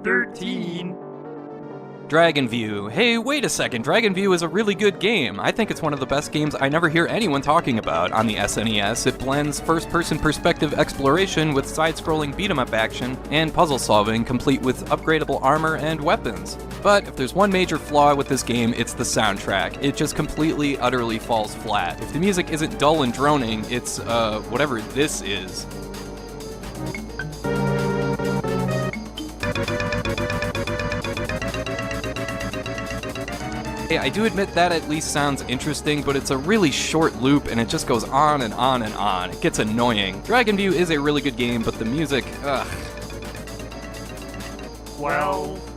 13. Dragon View. Hey, wait a second, Dragon View is a really good game. I think it's one of the best games I never hear anyone talking about. On the SNES, it blends first-person perspective exploration with side-scrolling beat-em-up action and puzzle solving, complete with upgradable armor and weapons. But if there's one major flaw with this game, it's the soundtrack. It just completely, utterly falls flat. If the music isn't dull and droning, it's, whatever this is. I do admit that at least sounds interesting, but it's a really short loop and it just goes on and on and on. It gets annoying. Dragon View is a really good game, but the music, ugh. 12.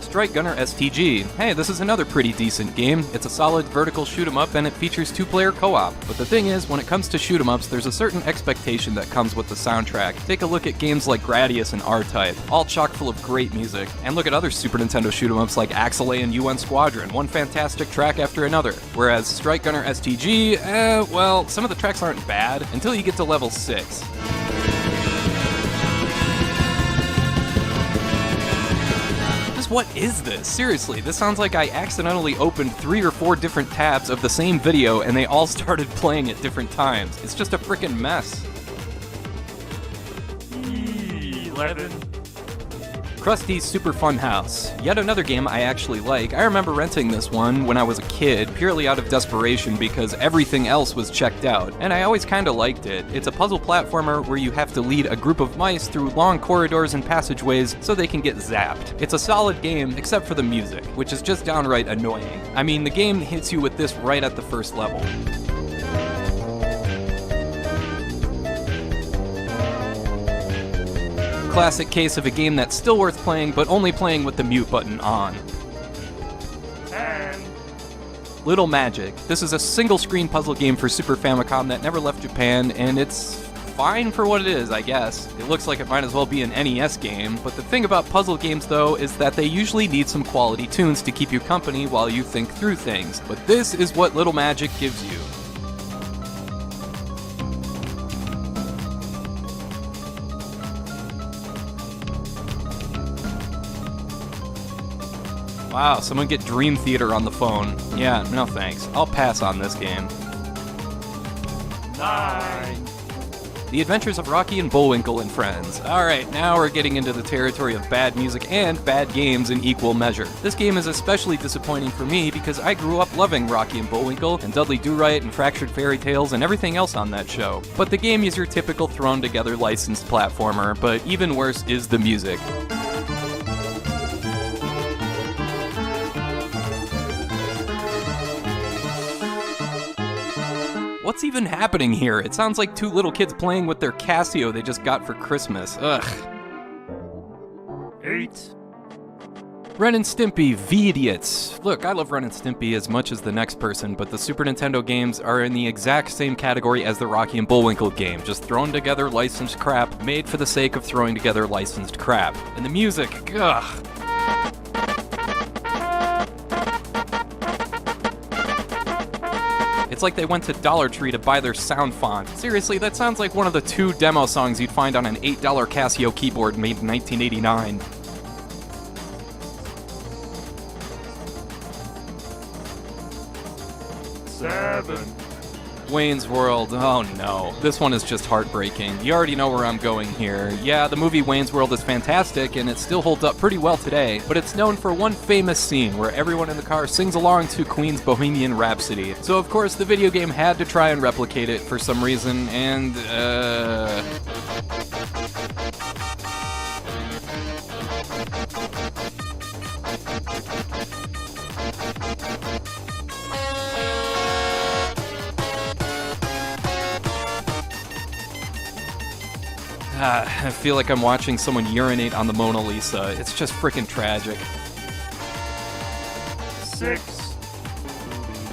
Strike Gunner STG. Hey, this is another pretty decent game. It's a solid vertical shoot-'em-up and it features 2-player co-op. But the thing is, when it comes to shoot-'em-ups, there's a certain expectation that comes with the soundtrack. Take a look at games like Gradius and R-Type, all chock full of great music. And look at other Super Nintendo shoot-'em-ups like Axelay and UN Squadron, one fantastic track after another. Whereas Strike Gunner STG, well, some of the tracks aren't bad until you get to level 6. What is this? Seriously, this sounds like I accidentally opened 3 or 4 different tabs of the same video and they all started playing at different times. It's just a frickin' mess. 11. Krusty's Super Fun House. Yet another game I actually like. I remember renting this one when I was a kid, purely out of desperation because everything else was checked out, and I always kinda liked it. It's a puzzle platformer where you have to lead a group of mice through long corridors and passageways so they can get zapped. It's a solid game, except for the music, which is just downright annoying. I mean, the game hits you with this right at the first level. Classic case of a game that's still worth playing, but only playing with the mute button on. 10. Little Magic. This is a single-screen puzzle game for Super Famicom that never left Japan, and it's fine for what it is, I guess. It looks like it might as well be an NES game, but the thing about puzzle games, though, is that they usually need some quality tunes to keep you company while you think through things. But this is what Little Magic gives you. Wow, someone get Dream Theater on the phone. Yeah, no thanks. I'll pass on this game. 9. The Adventures of Rocky and Bullwinkle and Friends. Alright, now we're getting into the territory of bad music and bad games in equal measure. This game is especially disappointing for me because I grew up loving Rocky and Bullwinkle and Dudley Do-Right and Fractured Fairy Tales and everything else on that show. But the game is your typical thrown-together licensed platformer, but even worse is the music. What's even happening here? It sounds like 2 little kids playing with their Casio they just got for Christmas. Ugh. 8. Ren and Stimpy, V-Idiots. Look, I love Ren and Stimpy as much as the next person, but the Super Nintendo games are in the exact same category as the Rocky and Bullwinkle game, just thrown together licensed crap, made for the sake of throwing together licensed crap. And the music, ugh. It's like they went to Dollar Tree to buy their sound font. Seriously, that sounds like one of the 2 demo songs you'd find on an $8 Casio keyboard made in 1989. 7. Wayne's World, oh no. This one is just heartbreaking. You already know where I'm going here. Yeah, the movie Wayne's World is fantastic, and it still holds up pretty well today, but it's known for one famous scene where everyone in the car sings along to Queen's Bohemian Rhapsody. So of course the video game had to try and replicate it for some reason, and I feel like I'm watching someone urinate on the Mona Lisa. It's just freaking tragic. 6.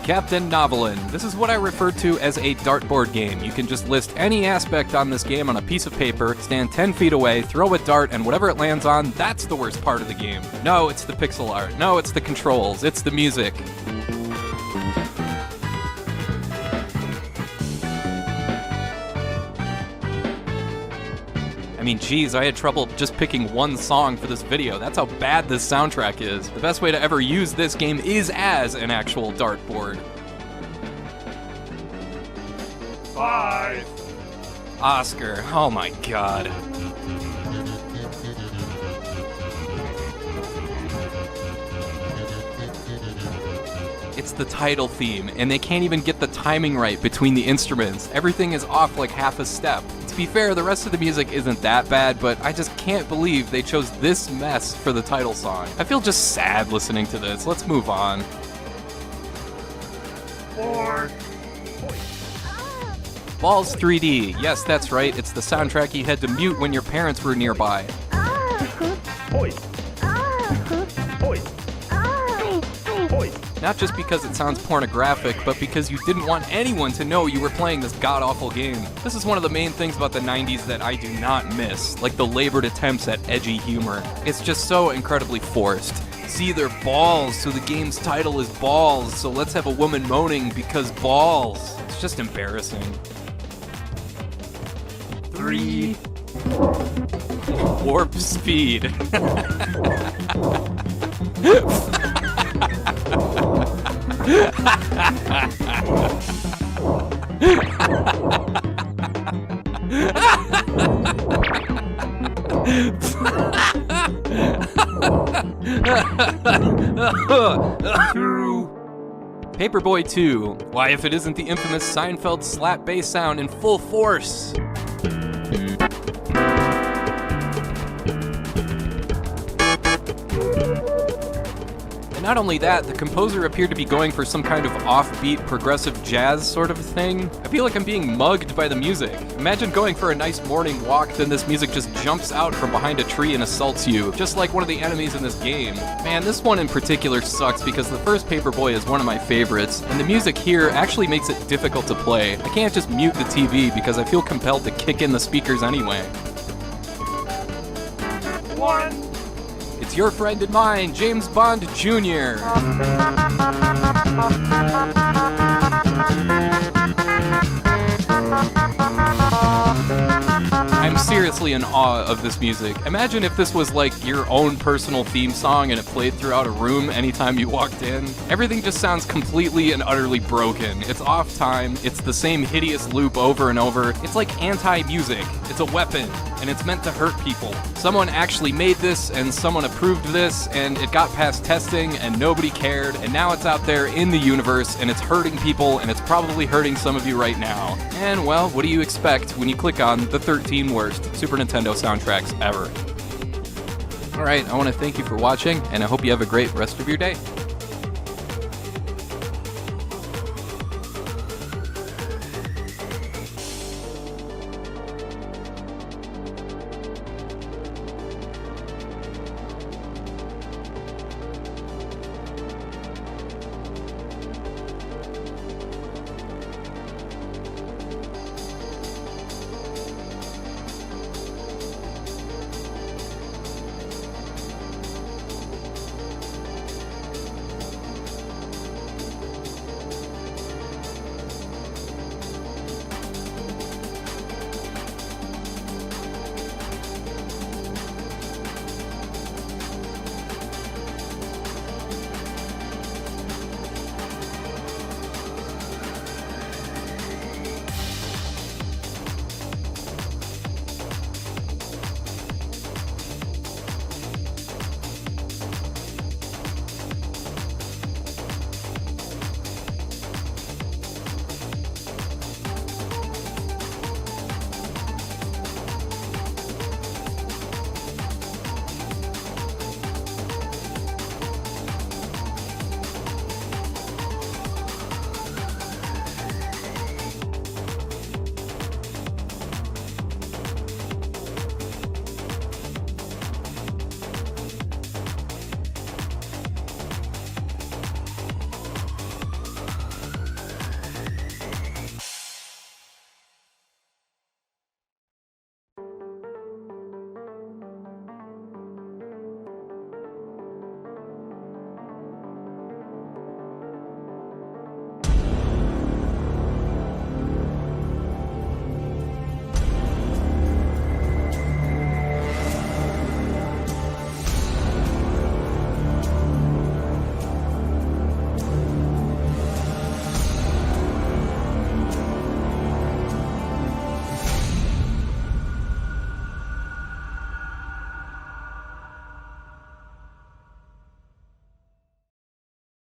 Captain Novelin. This is what I refer to as a dartboard game. You can just list any aspect on this game on a piece of paper, stand 10 feet away, throw a dart, and whatever it lands on, that's the worst part of the game. No, it's the pixel art. No, it's the controls. It's the music. mean, geez, I had trouble just picking one song for this video. That's how bad this soundtrack is. The best way to ever use this game is as an actual dartboard. 5. Oscar, oh my god. It's the title theme, and they can't even get the timing right between the instruments. Everything is off like half a step. To be fair, the rest of the music isn't that bad, but I just can't believe they chose this mess for the title song. I feel just sad listening to this. Let's move on. 4. Balls 3D. Yes, that's right. It's the soundtrack you had to mute when your parents were nearby. Not just because it sounds pornographic, but because you didn't want anyone to know you were playing this god-awful game. This is one of the main things about the 90s that I do not miss, like the labored attempts at edgy humor. It's just so incredibly forced. See, they're balls, so the game's title is Balls, so let's have a woman moaning because balls. It's just embarrassing. 3. Warp speed. Paperboy 2. Why, if it isn't the infamous Seinfeld slap bass sound in full force? Not only that, the composer appeared to be going for some kind of offbeat progressive jazz sort of thing. I feel like I'm being mugged by the music. Imagine going for a nice morning walk, then this music just jumps out from behind a tree and assaults you, just like one of the enemies in this game. Man, this one in particular sucks because the first Paperboy is one of my favorites, and the music here actually makes it difficult to play. I can't just mute the TV because I feel compelled to kick in the speakers anyway. 1. It's your friend and mine, James Bond Jr. I'm seriously in awe of this music. Imagine if this was like your own personal theme song and it played throughout a room anytime you walked in. Everything just sounds completely and utterly broken. It's off time, it's the same hideous loop over and over. It's like anti-music. It's a weapon, and it's meant to hurt people. Someone actually made this, and someone approved this, and it got past testing, and nobody cared, and now it's out there in the universe, and it's hurting people, and it's probably hurting some of you right now. And, well, what do you expect when you click on the 13 worst Super Nintendo soundtracks ever? Alright, I want to thank you for watching, and I hope you have a great rest of your day.